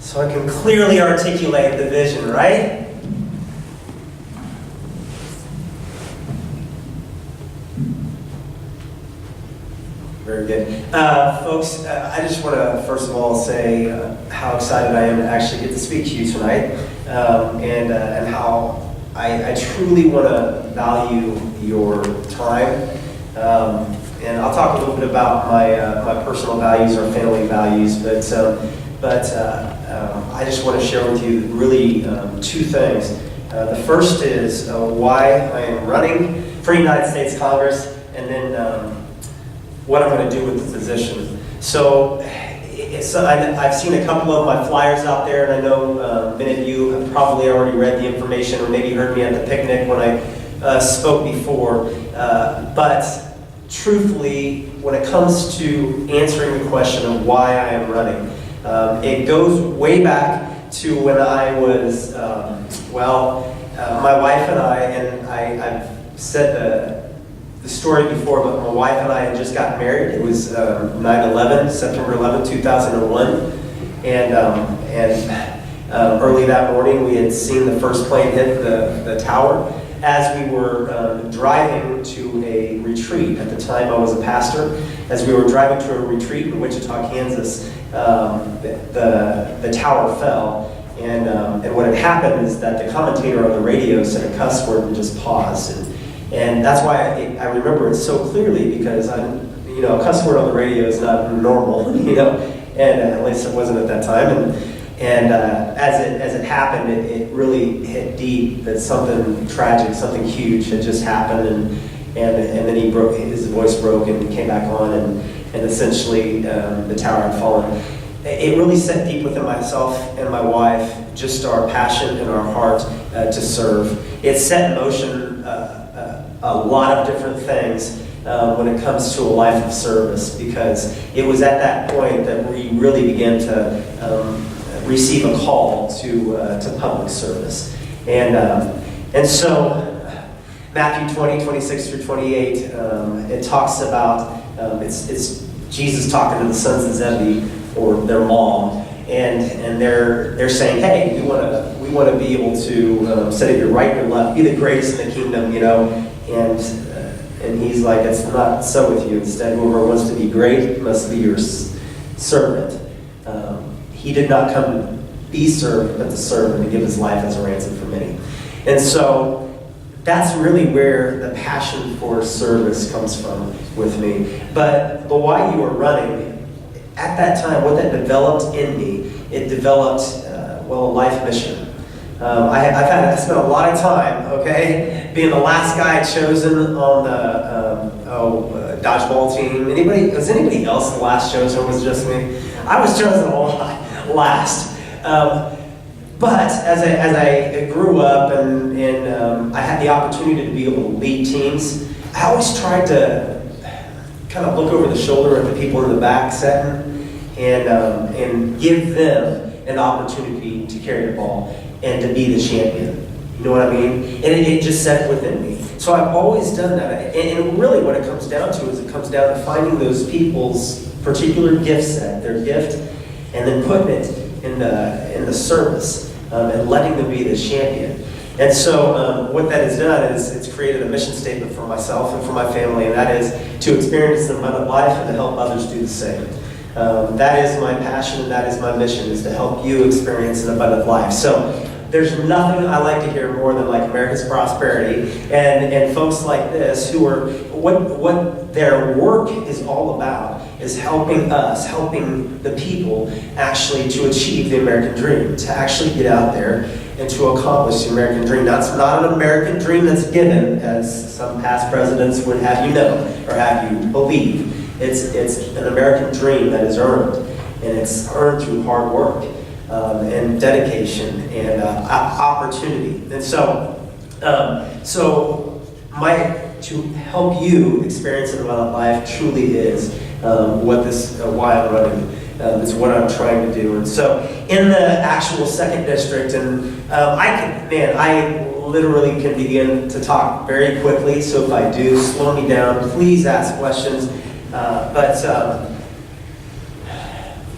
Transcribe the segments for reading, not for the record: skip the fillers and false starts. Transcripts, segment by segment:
so I can clearly articulate the vision, right? Very good. Folks, I just want to first of all say how excited I am to actually get to speak to you tonight, and how I truly want to value your time. And I'll talk a little bit about my personal values or family values, but I just want to share with you really two things. The first is why I am running for United States Congress, and then what I'm going to do with the position. So I've seen a couple of my flyers out there, and I know many of you have probably already read the information or maybe heard me at the picnic when I spoke before. But truthfully, when it comes to answering the question of why I am running, it goes way back to when I was, my wife and I've said the story before, but my wife and I had just gotten married. It was 9/11, September 11, 2001. And early that morning, we had seen the first plane hit the tower as we were driving to a retreat. At the time, I was a pastor. As we were driving to a retreat in Wichita, Kansas, the tower fell. And what had happened is that the commentator on the radio said a cuss word and just paused. And that's why I remember it so clearly, because a cuss word on the radio is not normal, and at least it wasn't at that time. And as it happened, it really hit deep that something tragic, something huge had just happened, and then his voice broke and he came back on, and essentially the tower had fallen. It really set deep within myself and my wife just our passion and our heart to serve. It set in motion a lot of different things when it comes to a life of service, because it was at that point that we really began to receive a call to public service. And so Matthew 20, 26 through 28, it talks about, it's Jesus talking to the sons of Zebedee, or their mom, and they're saying, hey, we want to be able to sit at your right and your left, be the greatest in the kingdom, and he's like, it's not so with you. Instead, whoever wants to be great must be your servant. He did not come to be served, but to serve and to give his life as a ransom for many. And so that's really where the passion for service comes from with me. But why you are running, at that time, what that developed in me, it developed, a life mission. I spent a lot of time, being the last guy chosen on the dodgeball team. Was anybody else the last chosen, or was it just me? I was chosen a lot last. But as I grew up and I had the opportunity to be able to lead teams, I always tried to kind of look over the shoulder at the people in the back setting and give them an opportunity to carry the ball and to be the champion. You know what I mean? And it just set within me. So I've always done that. And really what it comes down to is it comes down to finding those people's particular gift set, their gift, and then putting it in the service and letting them be the champion. And so what that has done is it's created a mission statement for myself and for my family, and that is to experience an abundant life and to help others do the same. That is my passion, and that is my mission, is to help you experience an abundant life. So there's nothing I like to hear more than like America's prosperity and folks like this who are, what their work is all about is helping the people actually to achieve the American dream, to actually get out there and to accomplish the American dream. Now, it's not an American dream that's given, as some past presidents would have you know, or have you believe. It's an American dream that is earned, and it's earned through hard work and dedication and opportunity. And so to help you experience an abundant life truly is why I'm running. It's what I'm trying to do. And so in the actual 2nd district, and I literally can begin to talk very quickly, so if I do, slow me down. Please ask questions.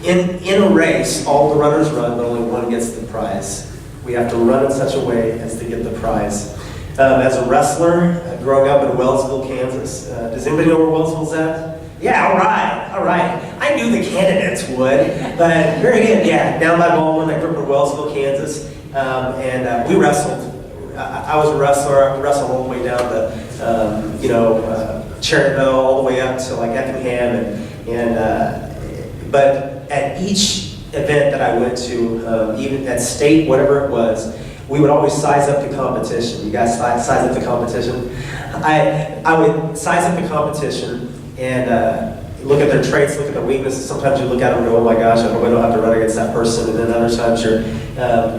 In a race, all the runners run, but only one gets the prize. We have to run in such a way as to get the prize. As a wrestler, growing up in Wellsville, Kansas, does anybody know where Wellsville's at? Yeah, all right. I knew the candidates would, but very good. Yeah, down by Baldwin, I grew up in Wellsville, Kansas, and we wrestled. I was a wrestler. I wrestled all the way down to, Cherryville, all the way up to like Effingham, but at each event that I went to, even at state, whatever it was, we would always size up the competition. You guys size up the competition? I would size up the competition and look at their traits, look at their weaknesses. Sometimes you look at them and go, oh my gosh, I hope I don't have to run against that person. And then other times you're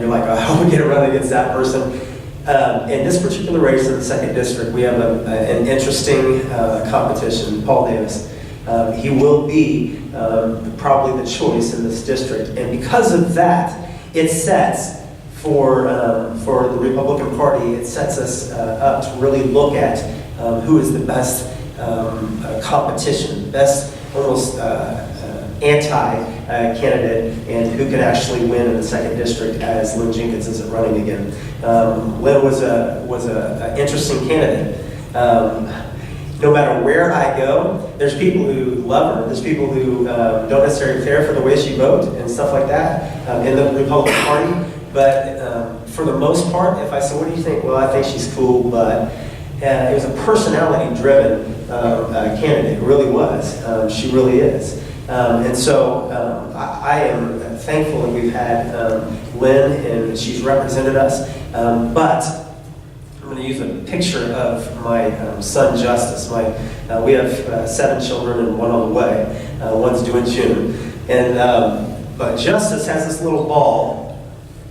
like, oh, I hope we get to run against that person. In this particular race in the 2nd District, we have an interesting competition. Paul Davis. He will be probably the choice in this district. And because of that, it sets for the Republican Party, it sets us up to really look at who is the best competition, best almost anti-candidate, and who can actually win in the 2nd District as Lynn Jenkins isn't running again. Lynn was an interesting candidate. No matter where I go, there's people who love her. There's people who don't necessarily care for the way she votes and stuff like that in the Republican Party. But for the most part, if I say, what do you think? Well, I think she's cool, but it was a personality-driven candidate. It really was. She really is. And so I am thankful that we've had Lynn, and she's represented us. But I'm going to use a picture of my son, Justice. We have 7 children and 1 on the way. One's due in June. But Justice has this little ball,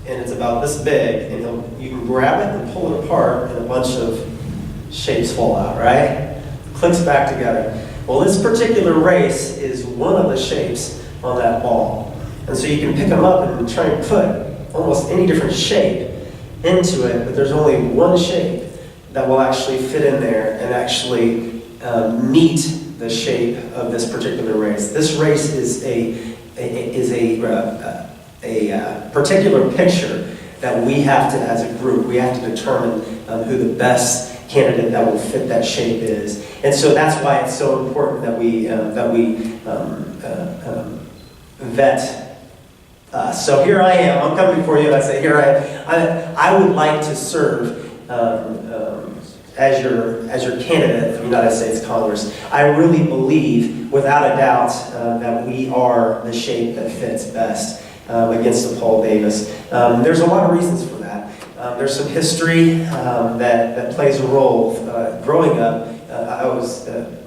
and it's about this big, and you can grab it and pull it apart, and a bunch of shapes fall out, right? Clicks back together. Well, this particular race is one of the shapes on that ball. And so you can pick them up and try and put almost any different shape into it, but there's only one shape that will actually fit in there and actually meet the shape of this particular race. This race is a particular picture that we have to, as a group, we have to determine who the best candidate that will fit that shape is. And so that's why it's so important that we vet. So here I am. I'm coming before you, and I say, here I am. I would like to serve as your candidate for the United States Congress. I really believe, without a doubt, that we are the shape that fits best against the Paul Davis. There's a lot of reasons for that. There's some history that plays a role. Growing up,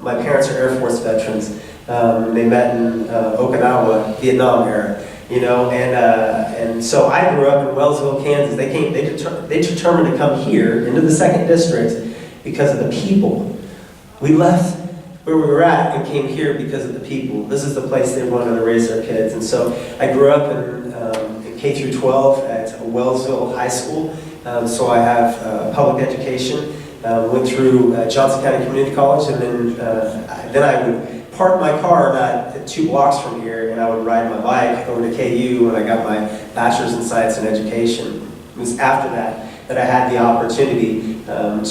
my parents are Air Force veterans. They met in Okinawa, Vietnam era. And so I grew up in Wellsville, Kansas. They determined to come here into the 2nd District because of the people. We left where we were at and came here because of the people. This is the place they wanted to raise their kids. And so I grew up in K through 12 at Wellsville High School. So I have public education. Went through Johnson County Community College, and then I would park my car about 2 blocks from here, and I would ride my bike over to KU when I got my bachelor's in science and education. It was after that I had the opportunity to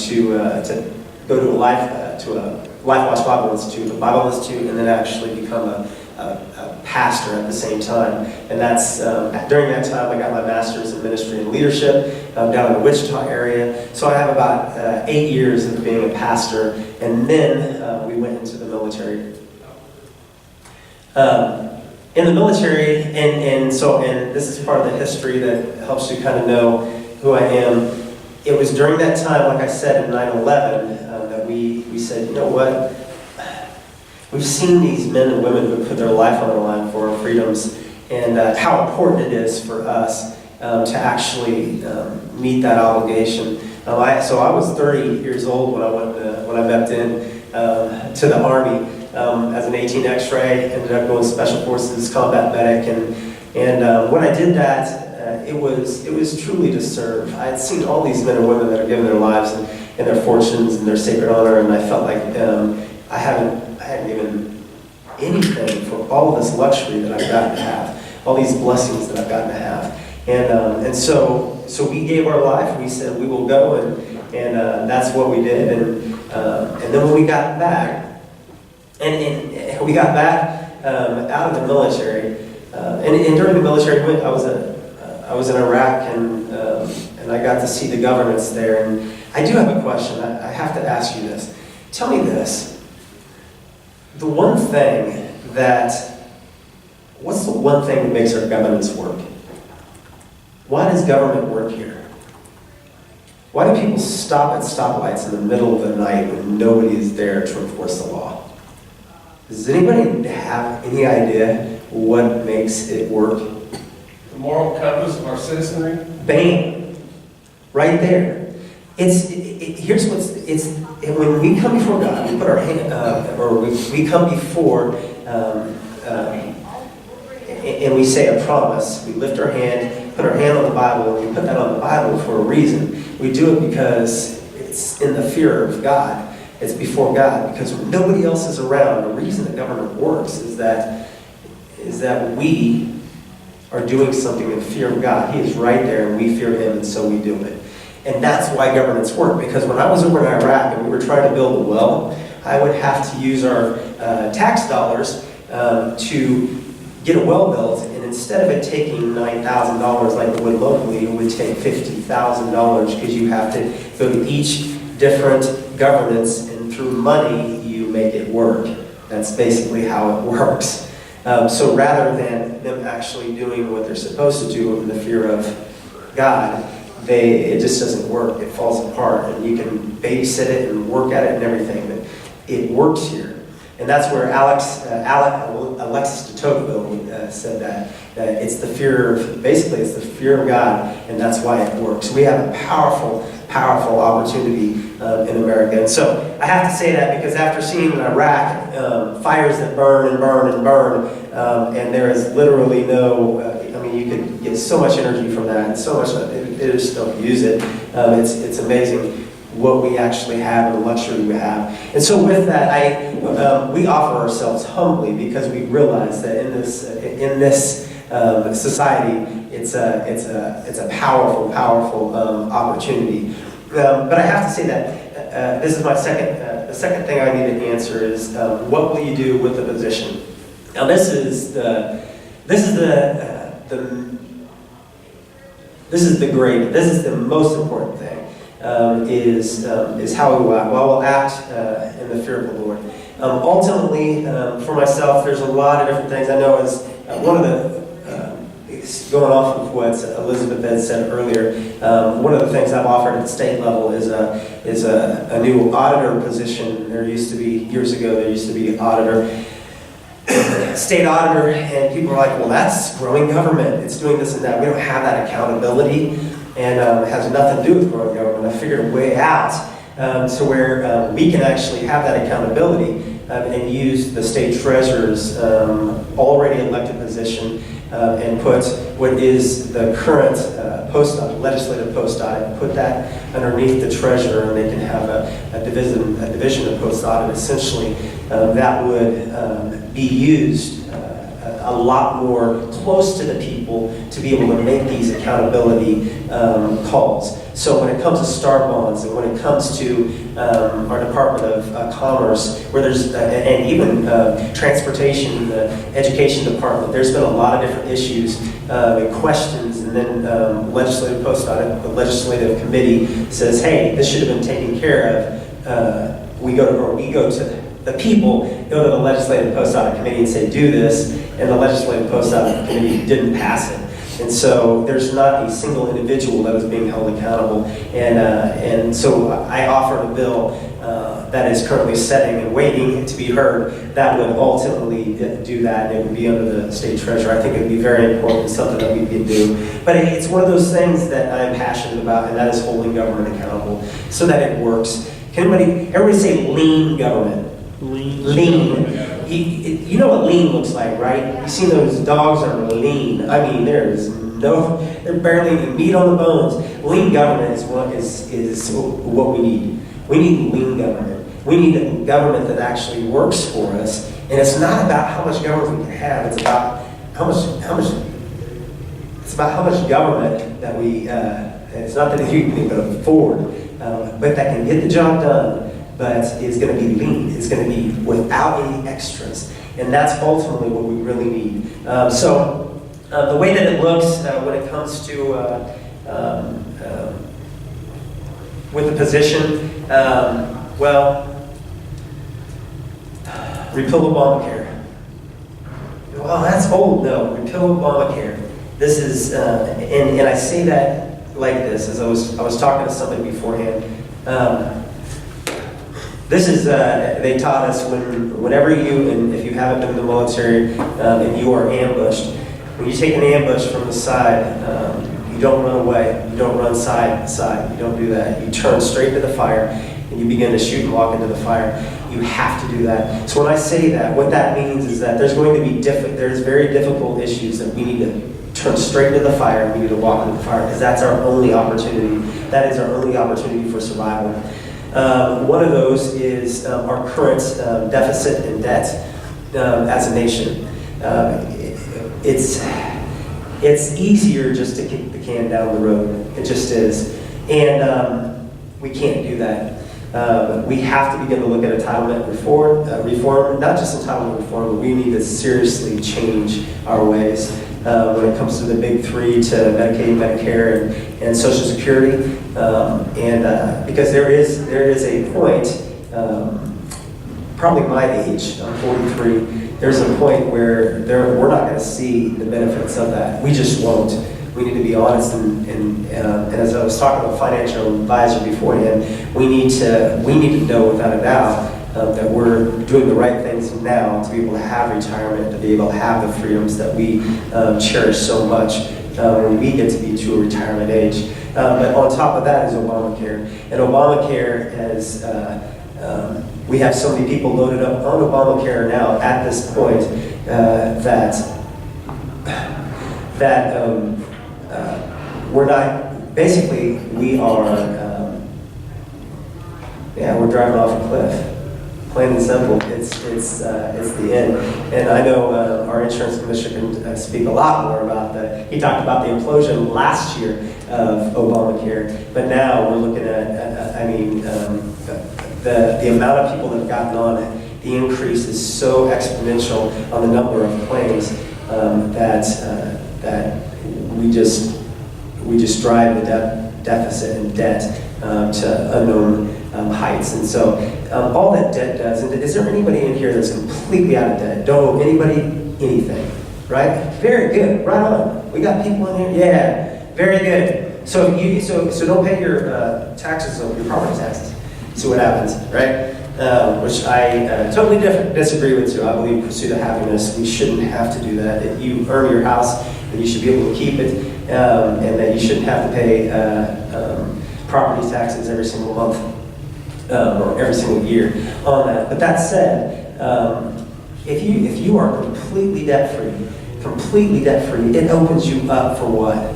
go to a Life Watch Bible Institute, and then actually become a pastor at the same time. And that's during that time I got my master's in ministry and leadership down in the Wichita area. So I have about 8 years of being a pastor, and then we went into the military. In the military, and this is part of the history that helps you kind of know who I am. It was during that time, like I said, in 9/11, that we said, you know what? We've seen these men and women who put their life on the line for our freedoms, and how important it is for us to actually meet that obligation. So I was 30 years old when I moved in to the Army as an 18 X-ray. Ended up going Special Forces combat medic, and when I did that, it was truly to serve. I had seen all these men and women that have given their lives and their fortunes and their sacred honor, and I felt like I hadn't given anything for all of this luxury that I've gotten to have, all these blessings that I've gotten to have. And so we gave our life. We said we will go, and that's what we did. And then when we got back, and we got back out of the military, and during the military, I was in Iraq, and I got to see the governments there. And I do have a question. I have to ask you this. Tell me this. What's the one thing that makes our governments work? Why does government work here? Why do people stop at stoplights in the middle of the night when nobody is there to enforce the law? Does anybody have any idea what makes it work? The moral compass of our citizenry? Bam! Right there. Here's when we come before God, we put our hand up, or we come before, and we say a promise. We lift our hand, put our hand on the Bible, and we put that on the Bible for a reason. We do it because it's in the fear of God. It's before God, because when nobody else is around, the reason the government works is that we are doing something in fear of God. He is right there, and we fear Him, and so we do it. And that's why governments work, because when I was over in Iraq and we were trying to build a well, I would have to use our tax dollars to get a well built, and instead of it taking $9,000 like it would locally, it would take $50,000, because you have to go to each different governance, and through money you make it work. That's basically how it works. So rather than them actually doing what they're supposed to do in the fear of God, it just doesn't work. It falls apart, and you can babysit it and work at it and everything, but it works here. And that's where Alexis de Tocqueville said that it's the fear of God, and that's why it works. We have a powerful opportunity in America. And so I have to say that because after seeing in Iraq fires that burn and burn and burn, and there is literally no, you could get so much energy from that, and so much, it is still use it. It's amazing what we actually have and the luxury we have. And so with that, we offer ourselves humbly, because we realize that in this society, it's a powerful opportunity. But I have to say that this is my the second thing I need to answer is what will you do with the position? Now this is the most important thing. Is how we will act. Well, we'll act in the fear of the Lord. Ultimately, for myself, there's a lot of different things. I know as one of the, going off of what Elizabeth had said earlier, one of the things I've offered at the state level is a new auditor position. Years ago, there used to be auditor, state auditor, and people are like, well, that's growing government. It's doing this and that. We don't have that accountability. And it has nothing to do with growing government. I figured a way out to where we can actually have that accountability and use the state treasurer's already elected position and put what is the current legislative post audit, put that underneath the treasurer, and they can have a division of post audit. Essentially, that would be used a lot more close to the people to be able to make these accountability calls. So when it comes to STAR bonds, and when it comes to our Department of Commerce, where there's, and even transportation, the Education Department, there's been a lot of different issues and questions, and then legislative post audit, the legislative committee says, hey, this should have been taken care of. We go to the people, go to the legislative post audit committee and say, do this, and the legislative post audit committee didn't pass it. And so there's not a single individual that is being held accountable. And so I offered a bill that is currently setting and waiting to be heard that would ultimately do that, and it would be under the state treasurer. I think it would be very important, something that we could do. But it's one of those things that I'm passionate about, and that is holding government accountable so that it works. Can everybody say lean government? Lean. You know what lean looks like, right? You see those dogs that are lean. I mean, they're barely any meat on the bones. Lean government is what we need. We need lean government. We need a government that actually works for us And it's not about how much government we can have, it's about how much government that we, it's not that you can even afford, but that can get the job done, but is going to be lean, it's going to be without any extras. And that's ultimately what we really need. The way that it looks when it comes to with the position, repeal Obamacare. Well, that's old. No, repeal Obamacare. This is, and I say that like this, as I was talking to somebody beforehand. This is, they taught us whenever you, and if you haven't been in the military, and you are ambushed, when you take an ambush from the side, you don't run away, you don't run side to side, you don't do that. You turn straight to the fire, and you begin to shoot and walk into the fire. You have to do that. So when I say that, what that means is that there's going to be there's very difficult issues that we need to turn straight into the fire, and we need to walk into the fire, because that's our only opportunity. That is our only opportunity for survival. One of those is our current deficit and debt as a nation. It's easier just to kick the can down the road. It just is. And we can't do that. We have to begin to look at entitlement reform, not just entitlement reform, but we need to seriously change our ways when it comes to the big three, to Medicaid, Medicare, and Social Security. Because there is a point, probably my age, I'm 43, there's a point where we're not going to see the benefits of that. We just won't. We need to be honest, and as I was talking to a financial advisor beforehand, we need to know without a doubt that we're doing the right things now to be able to have retirement, to be able to have the freedoms that we cherish so much when we get to be to a retirement age. But on top of that is Obamacare. And Obamacare has, we have so many people loaded up on Obamacare now at this point that we're not, basically we are, we're driving off a cliff. Plain and simple, it's the end. And I know our insurance commissioner can speak a lot more about that. He talked about the implosion last year of Obamacare, but now we're looking at, the amount of people that have gotten on it, the increase is so exponential on the number of claims that we just drive the deficit and debt to unknown heights. And so all that debt does, and is there anybody in here that's completely out of debt? Don't owe anybody anything, right? Very good, right on. We got people in here, yeah, very good. So don't pay your taxes, your property taxes. See what happens, right? Which I totally disagree with you. I believe pursuit of happiness, we shouldn't have to do that. That you earn your house, and you should be able to keep it, and that you shouldn't have to pay property taxes every single month or every single year on that. But that said, if you are completely debt-free, it opens you up for what?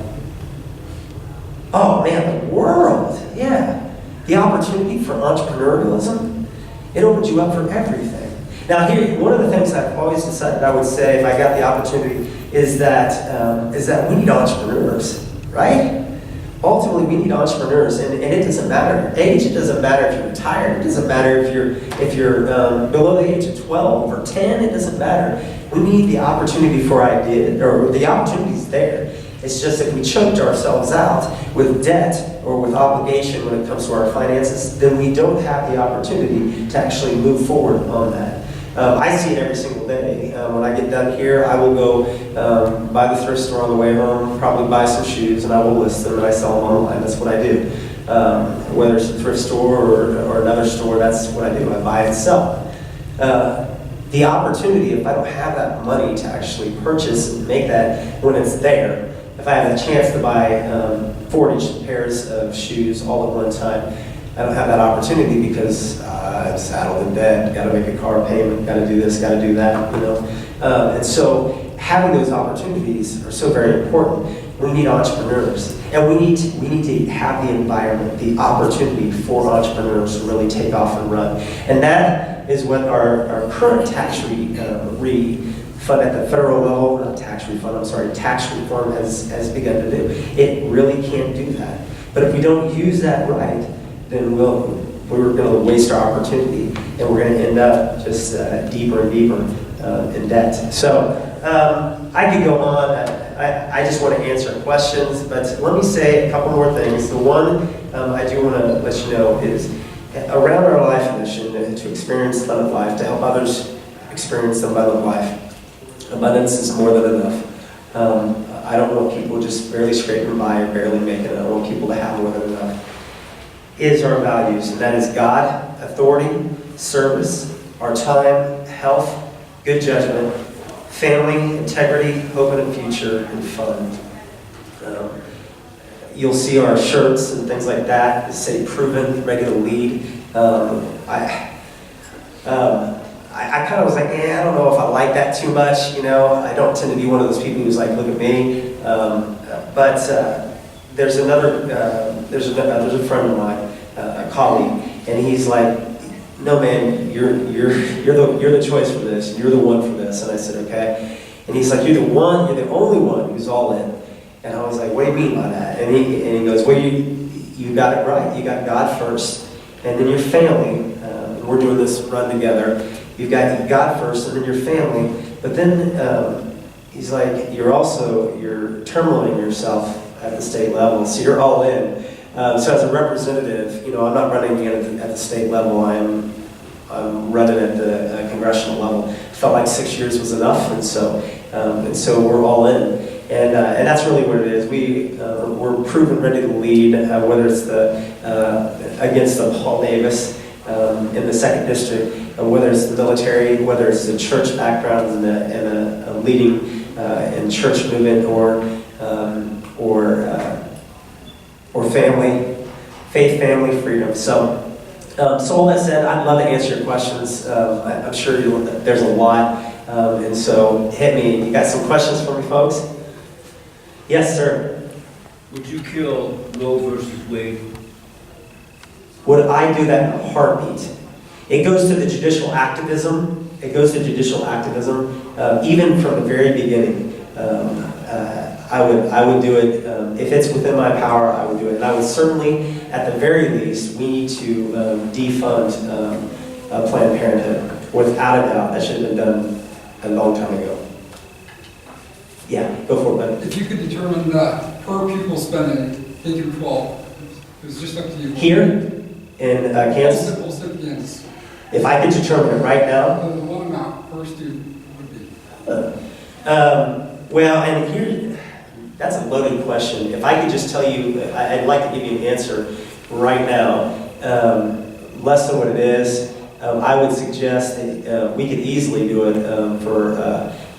Oh man, the world, yeah. The opportunity for entrepreneurialism, it opens you up for everything. Now here, one of the things I've always decided I would say if I got the opportunity is that we need entrepreneurs, right? Ultimately, we need entrepreneurs, and it doesn't matter age. It doesn't matter if you're retired. It doesn't matter if you're below the age of 12 or 10. It doesn't matter. We need the opportunity for ideas, or the opportunity's there. It's just if we choked ourselves out with debt or with obligation when it comes to our finances, then we don't have the opportunity to actually move forward on that. I see it every single day. When I get done here, I will go by the thrift store on the way home, probably buy some shoes, and I will list them and I sell them online. That's what I do. Whether it's a thrift store or another store, that's what I do. I buy and sell. The opportunity, if I don't have that money to actually purchase and make that when it's there, if I have a chance to buy 40 pairs of shoes all at one time, I don't have that opportunity because I'm saddled in debt, got to make a car payment, got to do this, got to do that, you know. And so having those opportunities are so very important. We need entrepreneurs, and we need to have the environment, the opportunity for entrepreneurs to really take off and run. And that is what our current tax refund at the federal level, not tax refund, I'm sorry, tax reform has begun to do. It really can't do that. But if we don't use that right, then we're going to waste our opportunity, and we're going to end up just deeper and deeper in debt. So I could go on. I just want to answer questions, but let me say a couple more things. The one I do want to let you know is around our life mission to experience the abundant life, to help others experience the abundant life. Abundance is more than enough. I don't want people just barely scraping by or barely making it. I want people to have more than enough. Is our values, and that is God, authority, service, our time, health, good judgment, family, integrity, hope in a future, and fun. You'll see our shirts and things like that say proven, ready to lead. I kind of was like, I don't know if I like that too much, you know. I don't tend to be one of those people who's like, look at me. But there's a friend of mine, a colleague, and he's like, no man, you're the choice for this. You're the one for this. And I said, okay. And he's like, you're the only one who's all in. And I was like, what do you mean by that? And he goes, well, you got it right. You got God first, and then your family. We're doing this run together. You've got God first, and then your family. But then he's like, you're terminaling yourself at the state level, so you're all in. So as a representative, you know, I'm not running at the state level. I'm running at the congressional level. Felt like 6 years was enough, and so we're all in. And that's really what it is. We're proven ready to lead, whether it's against Paul Davis in the 2nd District, whether it's the military, whether it's the church background and a leading in church movement or family, faith, family, freedom. So all that said, I'd love to answer your questions. I'm sure there's a lot, and so hit me. You got some questions for me, folks? Yes, sir. Would you kill Roe versus Wade? Would I do that in a heartbeat? It goes to the judicial activism. Even from the very beginning. I would do it. If it's within my power, I would do it. And I would certainly, at the very least, we need to defund Planned Parenthood. Without a doubt, that should have been done a long time ago. Yeah, go for it, bud. If you could determine per pupil spending K through 12, it was just up to you. Here in Kansas? We'll say Kansas. If I could determine it right now? The one amount per student would be. Well, and here, that's a loaded question. If I could just tell you, I'd like to give you an answer right now. Less than what it is, I would suggest that we could easily do it for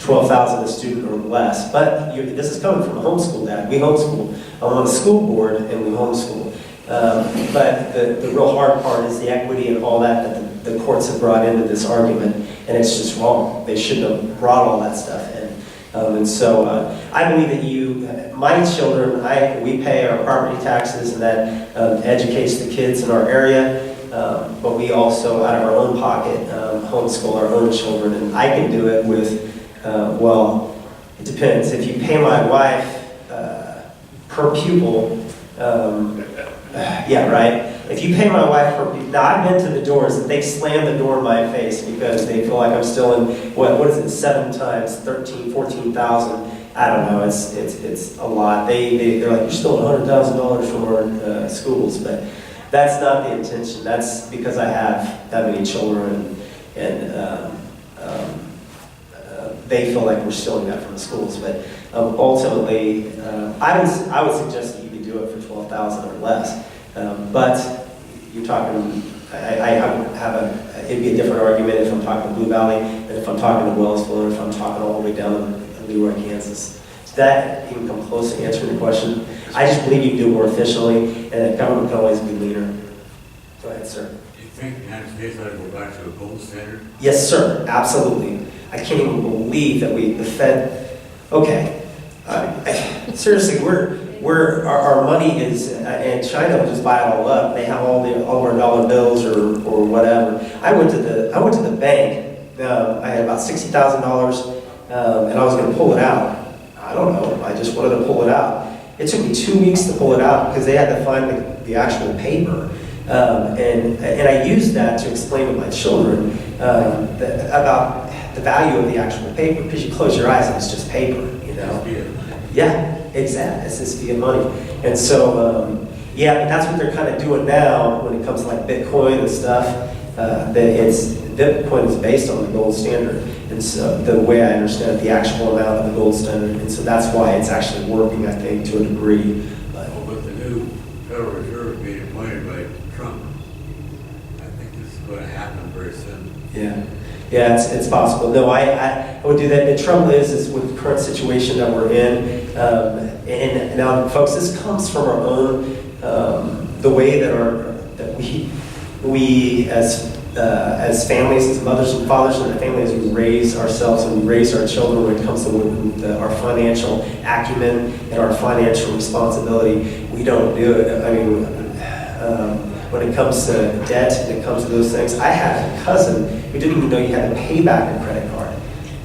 12,000 a student or less. But this is coming from a homeschool dad. We homeschool. I'm on the school board and we homeschool. But the real hard part is the equity and all that the courts have brought into this argument, and it's just wrong. They shouldn't have brought all that stuff in. And so I believe that my children, we pay our property taxes, and that educates the kids in our area. But we also, out of our own pocket, homeschool our own children. And I can do it with, well, it depends. If you pay my wife per pupil, yeah, right? If you pay my wife per pupil, now I've been to the doors and they slam the door in my face because they feel like I'm still in, what is it, 7 times 13, 14,000. I don't know, it's a lot. They're like, you're still at $100,000 from our schools, but that's not the intention. That's because I have that many children, and they feel like we're stealing that from the schools. But ultimately, I would suggest that you could do it for 12,000 or less. But you're talking, I would have it'd be a different argument if I'm talking Blue Valley than if I'm talking to Wellsville or if I'm talking all the way down in Leroy, Kansas. Does that even come close to answering the question? I just believe you can do it more efficiently, and that government can always be leaner. Go ahead, sir. Do you think the United States ought to go back to a gold standard? Yes, sir, absolutely. I can't even believe that the Fed, okay. seriously, our money is, and China will just buy it all up. They have all of our dollar bills or whatever. I went to the bank. I had about $60,000, and I was going to pull it out. I don't know. I just wanted to pull it out. It took me 2 weeks to pull it out because they had to find the actual paper. And I used that to explain to my children about the value of the actual paper, because you close your eyes and it's just paper, you know? Yeah, exactly. It's just fiat money. And so, yeah, that's what they're kind of doing now when it comes to like Bitcoin and stuff. Bitcoin is based on the gold standard. And so the way I understand it, the actual amount of the gold standard. And so that's why it's actually working, I think, to a degree. Well, with the new Federal Reserve being appointed by Trump, I think this is going to happen very soon. Yeah. Yeah, it's possible. No, I would do that. The trouble is with the current situation that we're in, and now, folks, this comes from our own, the way that we as families, as mothers and fathers in the families, we raise ourselves and we raise our children when it comes to our financial acumen and our financial responsibility. We don't do it. I mean, when it comes to debt and it comes to those things, I had a cousin who didn't even know you had to pay back a credit card.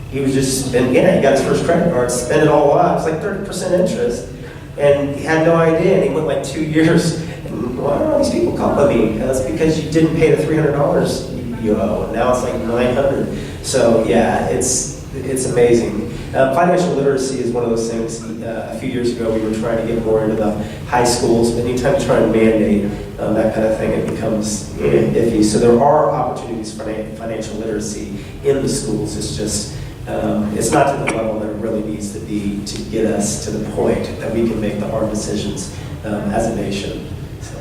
He was just spending, he got his first credit card, spent it all out. It was like 30% interest. And he had no idea, and he went like 2 years. And why are all these people calling me? That's because you didn't pay the $300 you owe, and now it's like $900. So yeah, it's amazing. Financial literacy is one of those things. A few years ago, we were trying to get more into the high schools, but anytime you try to mandate that kind of thing, it becomes iffy. So there are opportunities for financial literacy in the schools. It's just, it's not to the level that it really needs to be to get us to the point that we can make the hard decisions as a nation. So.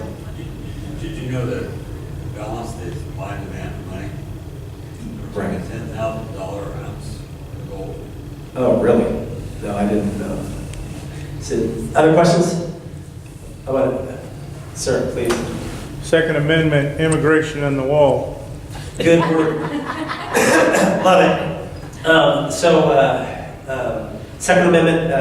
Did you know that balance is supply and demand for money? Right. $10,000 ounce of gold. Oh, really? No, I didn't know. So, other questions? How about it? Sir, please. Second Amendment, immigration on the wall. Good word. Love it. Second Amendment,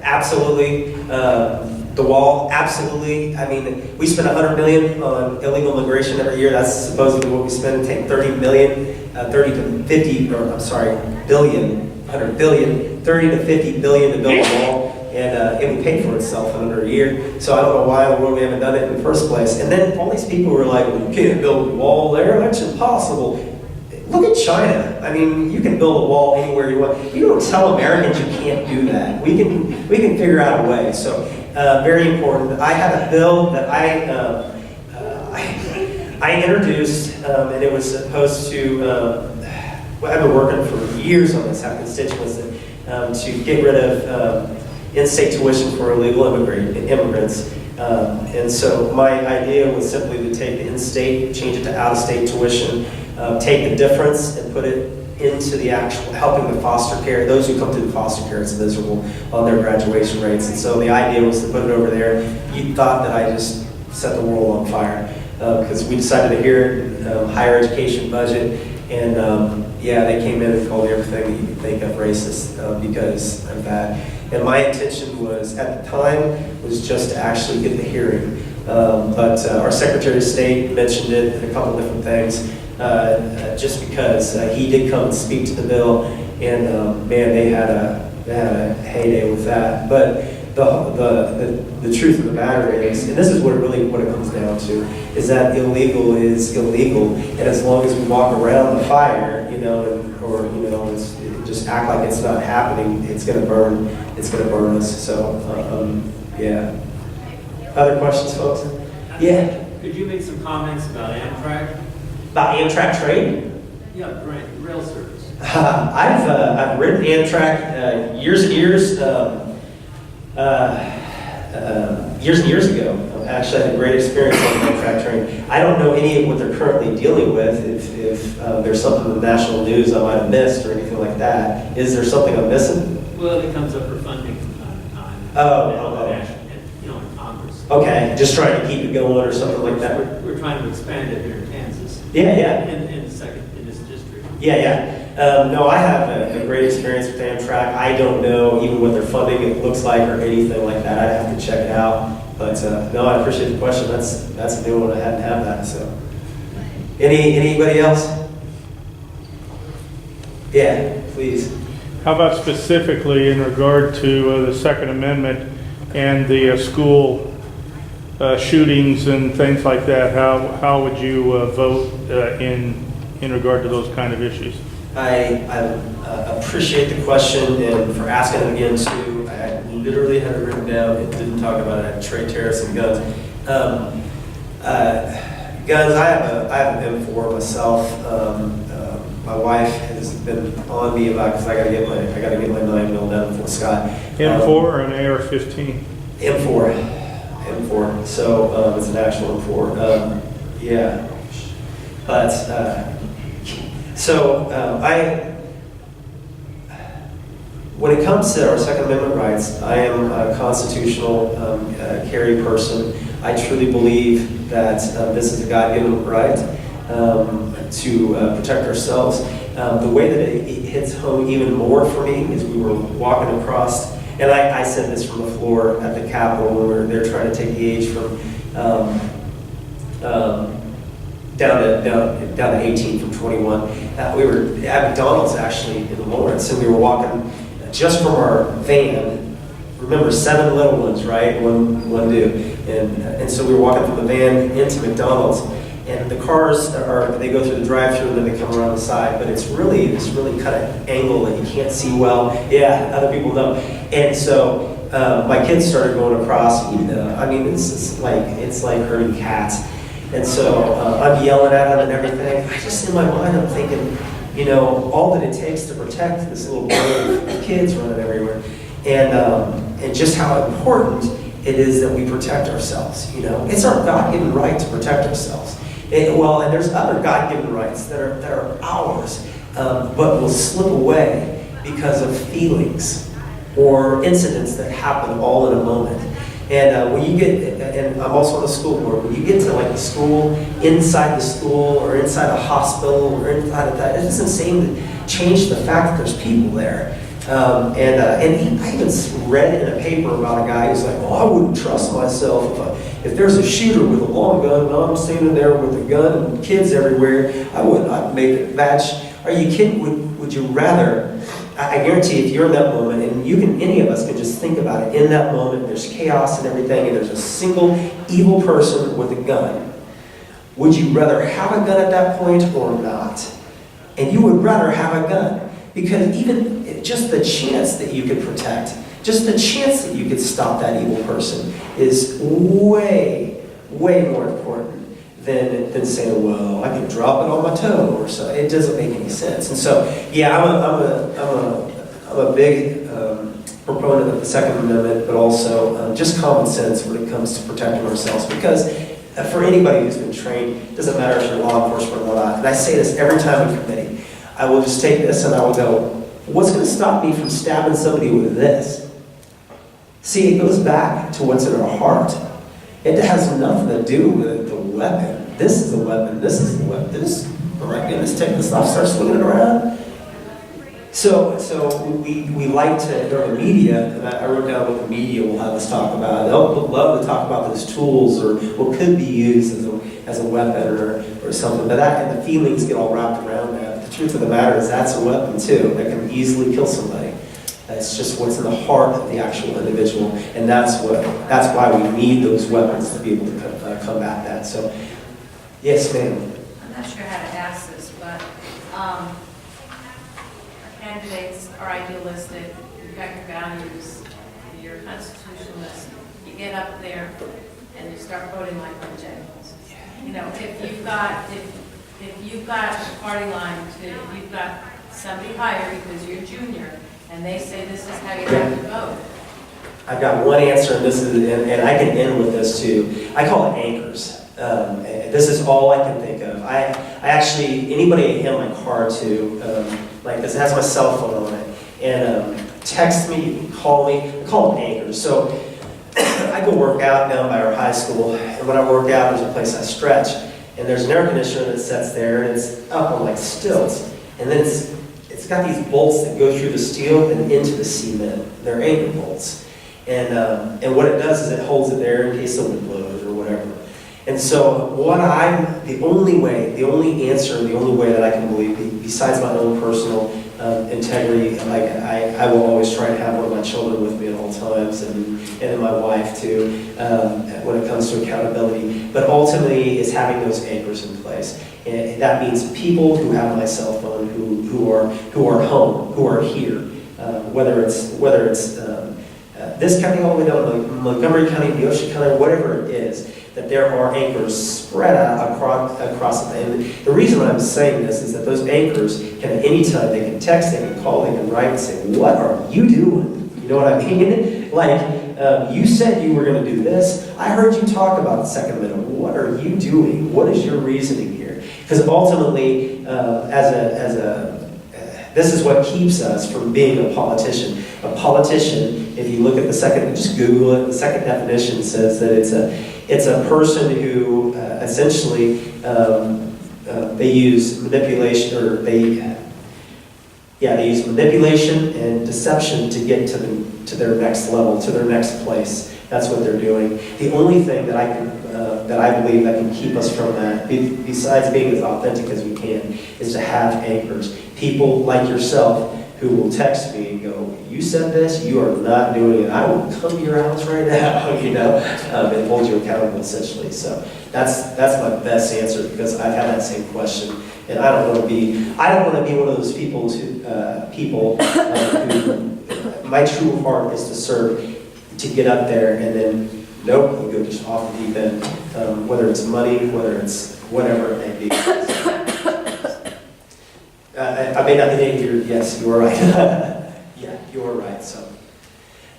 absolutely. The wall, absolutely. I mean, we spend $100 million on illegal immigration every year. That's supposedly what we spend. Take 30 to 50, or I'm sorry, billion, 100 billion, 30 to 50 billion to build a wall. And it would pay for itself in under a year. So I don't know why in the world we haven't done it in the first place. And then all these people were like, well, you can't build a wall there. That's impossible. Look at China. I mean, you can build a wall anywhere you want. You don't tell Americans you can't do that. We can figure out a way. So very important. I had a bill that I introduced, and it was supposed to. Well, I've been working for years on this. Have constituents to get rid of in-state tuition for illegal immigrants. And so my idea was simply to take the in-state, change it to out-of-state tuition, take the difference and put it into the actual helping the foster care. Those who come through the foster care, it's miserable on their graduation rates. And so the idea was to put it over there. You thought that I just set the world on fire because we decided to hear higher education budget. And yeah, they came in and called everything that you could think of racist because of that. And my intention was, at the time, was just to actually get the hearing. But our Secretary of State mentioned it and a couple different things, just because he did come and speak to the bill, and man, they had a heyday with that. But the truth of the matter is, and this is what it comes down to, is that illegal is illegal, and as long as we walk around the fire, or just act like it's not happening, it's going to burn. It's going to burn us. So yeah. Other questions, folks? Yeah. Could you make some comments about Amtrak? About Amtrak trade? Yeah, rail service. I've ridden Amtrak years and years. Years and years ago. Actually, I had a great experience on the Amtrak train. I don't know any of what they're currently dealing with. If there's something in the national news I might have missed or anything like that, is there something I'm missing? Well, it comes up for funding from time to time. In Congress. Okay, just trying to keep it going or something like that. We're trying to expand it here in Kansas. Yeah. In this district. Yeah. No, I have a great experience with Amtrak. I don't know even what their funding it looks like or anything like that. I'd have to check it out. But no, I appreciate the question. That's a new one. I hadn't had that. So, anybody else? Yeah, please. How about specifically in regard to the Second Amendment and the school shootings and things like that? How would you vote in regard to those kind of issues? I appreciate the question and for asking it again too. I literally had it written down. It didn't talk about it. Trade tariffs and guns. Guns. I have an M4 myself. My wife has been on me about because I got to get my 9mm down in Fort Scott. M4 or an AR-15? M4. So it's an actual M4. Yeah. But when it comes to our Second Amendment rights, I am a constitutional carry person. I truly believe that this is a God-given right to protect ourselves. The way that it hits home even more for me is we were walking across, and I said this from the floor at the Capitol when we were there trying to take the age from down to 18 from 21. We were at McDonald's actually in Lawrence, and we were walking just from our van. Remember, 7 little ones, right? One dude, and so we were walking from the van into McDonald's, and the cars they go through the drive-thru and then they come around the side, but it's really this kind of angle that you can't see well. Yeah, other people know, and so my kids started going across. I mean, it's like herding cats. And so I'm yelling at them and everything. I just, in my mind, I'm thinking, all that it takes to protect this little bird of kids running everywhere. And just how important it is that we protect ourselves, It's our God-given right to protect ourselves. And there's other God-given rights that are ours, but will slip away because of feelings or incidents that happen all in a moment. And when you get, and I'm also on the school board, when you get to like the school, inside the school, or inside a hospital, or inside of that, it doesn't seem to change the fact that there's people there. I even read in a paper about a guy who's like, I wouldn't trust myself if there's a shooter with a long gun and I'm standing there with a gun and kids everywhere. I'd make it match. Are you kidding? Would you rather? I guarantee if you're in that moment, and any of us can just think about it, in that moment, there's chaos and everything, and there's a single evil person with a gun. Would you rather have a gun at that point or not? And you would rather have a gun, because even just the chance that you could protect, just the chance that you could stop that evil person is way, way more important than saying, well, I can drop it on my toe or so. It doesn't make any sense. And so, yeah, I'm a big proponent of the Second Amendment, but also just common sense when it comes to protecting ourselves. Because for anybody who's been trained, it doesn't matter if you're law enforcement or not. And I say this every time in committee. I will just take this and I will go, what's going to stop me from stabbing somebody with this? See, it goes back to what's in our heart. It has nothing to do with the weapon. This is the weapon. This is the weapon. Oh my goodness, take this off, start swinging it around. So we like to, or the media, and I wrote down what the media will have us talk about. They'll love to talk about those tools or what could be used as a weapon or something. But and the feelings get all wrapped around that. But the truth of the matter is that's a weapon too that can easily kill somebody. It's just what's in the heart of the actual individual, and that's why we need those weapons to be able to combat that. So, yes, ma'am. I'm not sure how to ask this, but our candidates are idealistic. You've got your values. You're constitutionalist. You get up there and you start voting like the James. If you've got a party line if you've got somebody hired because you're junior, and they say this is how you have to vote. I've got one answer, and and I can end with this too. I call it anchors. This is all I can think of. I actually, anybody I hand my car to, like this, has my cell phone on it, and text me, you can call me. I call them anchors. So I go work out down by our high school, and when I work out, there's a place I stretch, and there's an air conditioner that sits there, and it's up on like stilts, and then it's got these bolts that go through the steel and into the cement. They're anchor bolts. And what it does is it holds it there in case the wind blows or whatever. And so the only answer, the only way that I can believe, besides my own personal integrity, like I will always try to have one of my children with me at all times, and my wife too, when it comes to accountability. But ultimately, it's having those anchors in place. And that means people who have my cell phone, who are home, who are here, whether it's this county all the way down to Montgomery County, Neosho County, whatever it is, that there are anchors spread out across it. And the reason I'm saying this is that those anchors can at any time, they can text, they can call, they can write and say, what are you doing? You know what I mean? Like, you said you were going to do this. I heard you talk about the Second Amendment. What are you doing? What is your reasoning here? Because ultimately, this is what keeps us from being a politician. A politician, if you look at just Google it, the second definition says that it's a person who essentially they use manipulation, or they use manipulation and deception to get to their next level, to their next place. That's what they're doing. The only thing that I believe that can keep us from that, besides being as authentic as we can, is to have anchors. People like yourself who will text me and go, you said this, you are not doing it. I will come to your house right now, and hold you accountable essentially. So that's my best answer, because I've had that same question, and I don't want to be one of those people who my true heart is to serve, to get up there, and then nope, you go just off the deep end, whether it's money, whether it's whatever it may be. I may not be able to hear, yes, you are right. Yeah, you are right. So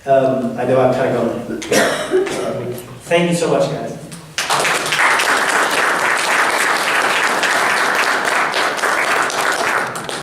I know I'm kind of going. Thank you so much, guys.